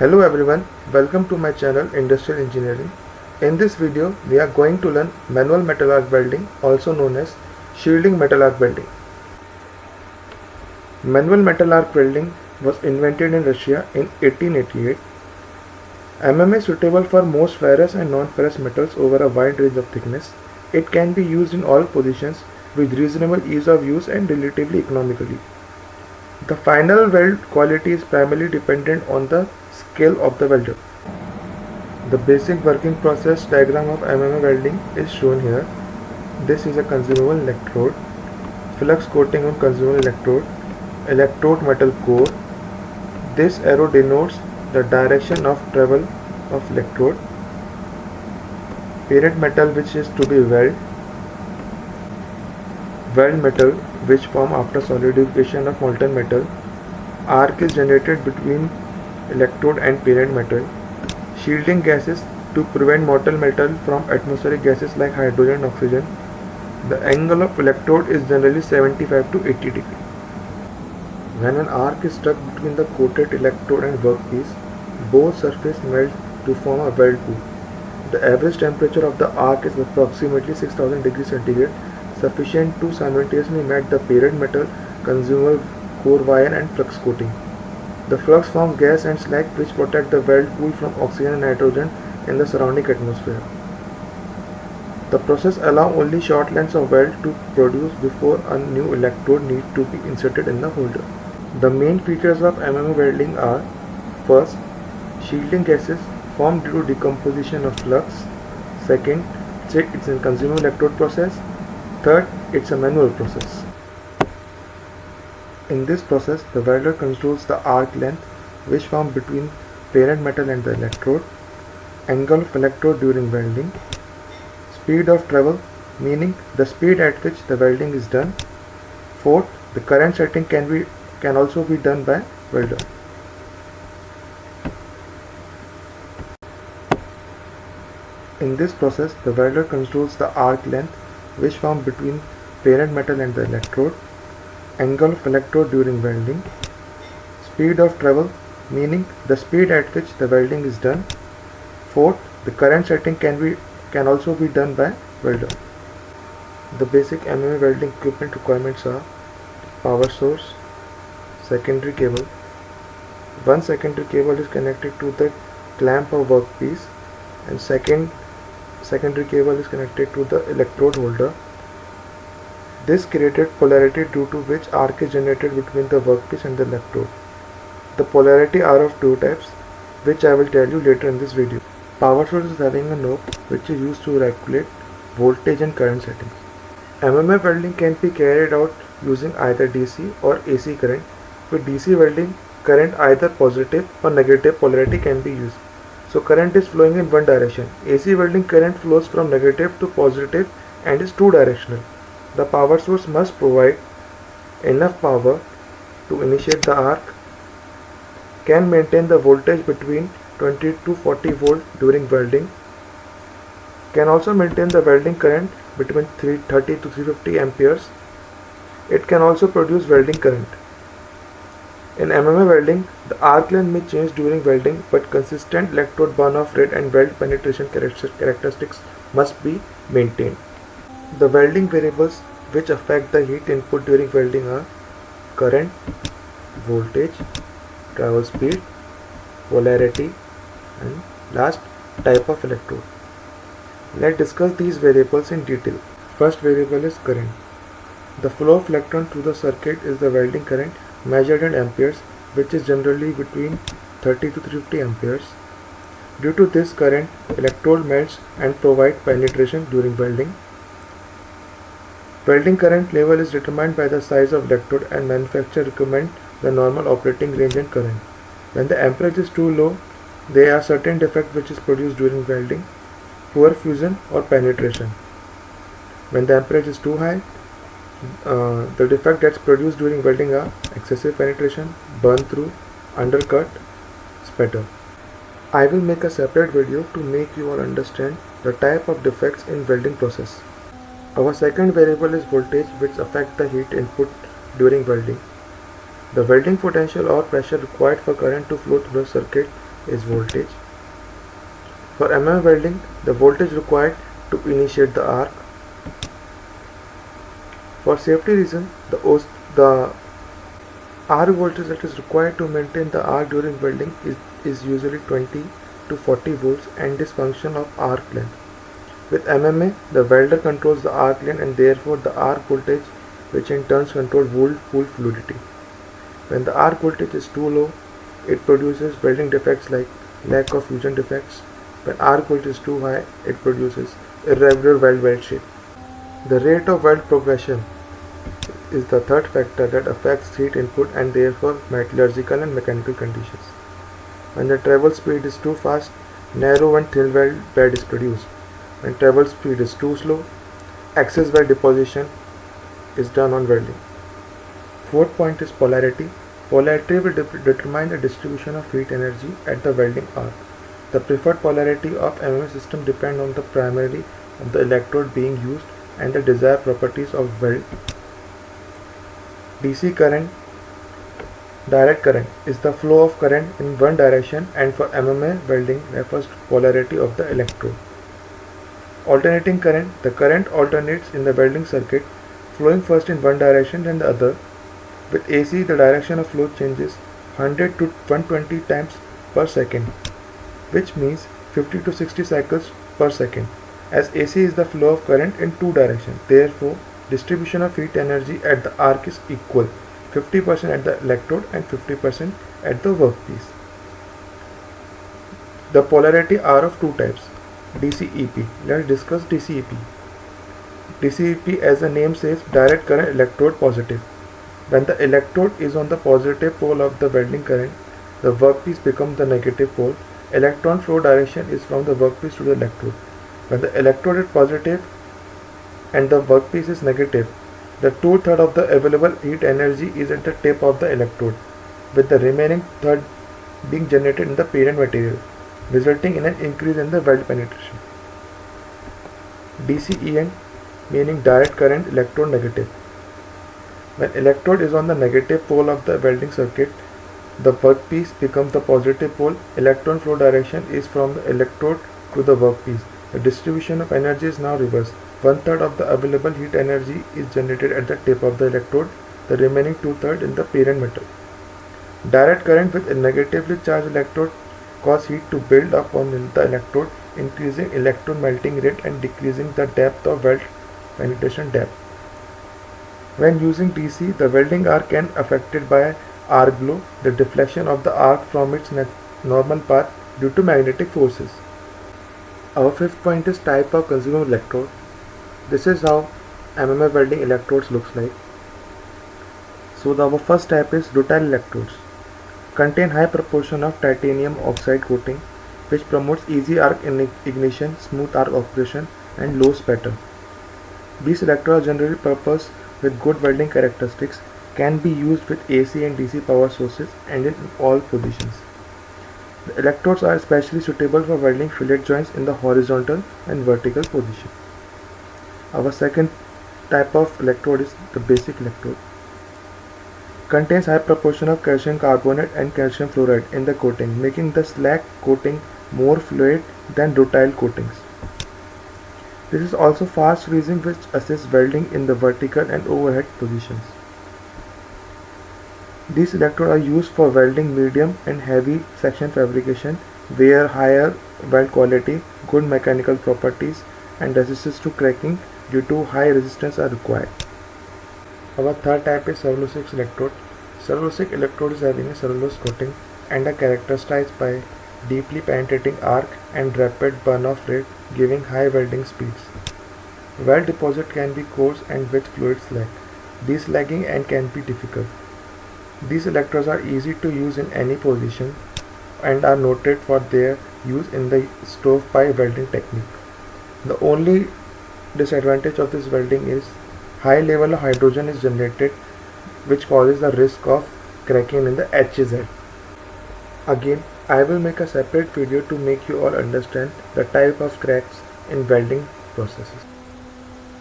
Hello everyone, welcome to my channel Industrial Engineering. In this video, we are going to learn manual metal arc welding, also known as shielding metal arc welding. Manual metal arc welding was invented in Russia in 1888. MMA is suitable for most ferrous and non-ferrous metals over a wide range of thickness. It can be used in all positions with reasonable ease of use and relatively economically. The final weld quality is primarily dependent on the skill of the welder. The basic working process diagram of MMA welding is shown here. This is a consumable electrode, flux coating on consumable electrode metal core. This arrow denotes the direction of travel of electrode. Parent metal which is to be weld metal which form after solidification of molten metal. Arc is generated between electrode and parent metal. Shielding gases to prevent molten metal from atmospheric gases like hydrogen and oxygen. The angle of electrode is generally 75 to 80 degrees. When an arc is stuck between the coated electrode and workpiece, both surfaces melt to form a weld pool. The average temperature of the arc is approximately 6000 degrees centigrade, sufficient to simultaneously melt the parent metal, consumable core wire and flux coating. The flux forms gas and slag which protect the weld pool from oxygen and nitrogen in the surrounding atmosphere. The process allows only short lengths of weld to produce before a new electrode needs to be inserted in the holder. The main features of MMA welding are: first, shielding gases formed due to decomposition of flux. Second, it's a consumable electrode process. Third, it's a manual process. In this process, the welder controls the arc length which forms between parent metal and the electrode, angle of electrode during welding, speed of travel, meaning the speed at which the welding is done. Fourth, the current setting can also be done by welder. In this process, the welder controls the arc length which forms between parent metal and the electrode, angle of electrode during welding, speed of travel, meaning the speed at which the welding is done. Fourth, the current setting can also be done by welder. The basic MMA welding equipment requirements are power source, secondary cable. One secondary cable is connected to the clamp of workpiece and secondary cable is connected to the electrode holder. This created polarity due to which arc is generated between the workpiece and the electrode. The polarity are of two types, which I will tell you later in this video. Power source is having a knob which is used to regulate voltage and current settings. MMA welding can be carried out using either DC or AC current. With DC welding, current either positive or negative polarity can be used. So current is flowing in one direction. AC welding current flows from negative to positive and is two directional. The power source must provide enough power to initiate the arc, can maintain the voltage between 20 to 40 volt during welding, can also maintain the welding current between 330 to 350 amperes. It can also produce welding current. In MMA welding, the arc length may change during welding, but consistent electrode burn-off rate and weld penetration characteristics must be maintained. The welding variables which affect the heat input during welding are current, voltage, travel speed, polarity, and last, type of electrode. Let's discuss these variables in detail. First variable is current. The flow of electron through the circuit is the welding current measured in amperes, which is generally between 30 to 350 amperes. Due to this current, electrode melts and provide penetration during welding. Welding current level is determined by the size of electrode and manufacturer recommend the normal operating range and current. When the amperage is too low, there are certain defects which is produced during welding: poor fusion or penetration. When the amperage is too high, the defect that's produced during welding are excessive penetration, burn through, undercut, spatter. I will make a separate video to make you all understand the type of defects in welding process. Our second variable is voltage, which affect the heat input during welding. The welding potential or pressure required for current to flow through the circuit is voltage. For MM welding, the voltage required to initiate the arc. For safety reason, the arc voltage that is required to maintain the arc during welding is usually 20 to 40 volts and is function of arc length. With MMA, the welder controls the arc length and therefore the arc voltage, which in turn controls pool fluidity. When the arc voltage is too low, it produces welding defects like lack of fusion defects. When arc voltage is too high, it produces irregular weld shape. The rate of weld progression is the third factor that affects heat input and therefore metallurgical and mechanical conditions. When the travel speed is too fast, narrow and thin weld bed is produced. When travel speed is too slow, excess weld deposition is done on welding. Fourth point is polarity. Polarity will determine the distribution of heat energy at the welding arc. The preferred polarity of MMA system depends on the primarily of the electrode being used and the desired properties of weld. DC current, direct current, is the flow of current in one direction and for MMA welding refers to polarity of the electrode. Alternating current, the current alternates in the welding circuit, flowing first in one direction then the other. With AC, the direction of flow changes 100 to 120 times per second, which means 50 to 60 cycles per second, as AC is the flow of current in two directions. Therefore, distribution of heat energy at the arc is equal, 50% at the electrode and 50% at the workpiece. The polarity are of two types. DCEP. Let's discuss DCEP. DCEP, as the name says, direct current electrode positive. When the electrode is on the positive pole of the welding current, the workpiece becomes the negative pole. Electron flow direction is from the workpiece to the electrode. When the electrode is positive and the workpiece is negative, the 2/3 of the available heat energy is at the tip of the electrode, with the remaining third being generated in the parent material, resulting in an increase in the weld penetration. DCEN, meaning direct current electrode negative. When electrode is on the negative pole of the welding circuit, the workpiece becomes the positive pole. Electron flow direction is from the electrode to the workpiece. The distribution of energy is now reversed. 1/3 of the available heat energy is generated at the tip of the electrode, the remaining 2/3 in the parent metal. Direct current with a negatively charged electrode cause heat to build up on the electrode, increasing electron melting rate and decreasing the depth of weld penetration depth. When using DC, the welding arc can be affected by arc glow, the deflection of the arc from its normal path due to magnetic forces. Our fifth point is type of consumable electrode. This is how MMA welding electrodes looks like. So our first type is rutile electrodes. Contain high proportion of titanium oxide coating, which promotes easy arc ignition, smooth arc operation, and low spatter. These electrodes are generally purpose with good welding characteristics, can be used with AC and DC power sources and in all positions. The electrodes are especially suitable for welding fillet joints in the horizontal and vertical position. Our second type of electrode is the basic electrode. Contains high proportion of calcium carbonate and calcium fluoride in the coating, making the slag coating more fluid than rutile coatings. This is also fast freezing, which assists welding in the vertical and overhead positions. These electrodes are used for welding medium and heavy section fabrication, where higher weld quality, good mechanical properties, and resistance to cracking due to high resistance are required. Our third type is cellulosic electrode. Cellulosic electrode is having a cellulose coating and are characterized by deeply penetrating arc and rapid burn-off rate, giving high welding speeds. Weld deposit can be coarse and with fluid slag. Deslagging and can be difficult. These electrodes are easy to use in any position and are noted for their use in the stovepipe welding technique. The only disadvantage of this welding is high level of hydrogen is generated, which causes the risk of cracking in the HZ. Again, I will make a separate video to make you all understand the type of cracks in welding processes.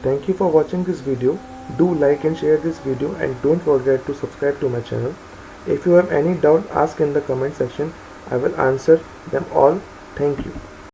Thank you for watching this video. Do like and share this video and don't forget to subscribe to my channel. If you have any doubt, ask in the comment section. I will answer them all. Thank you.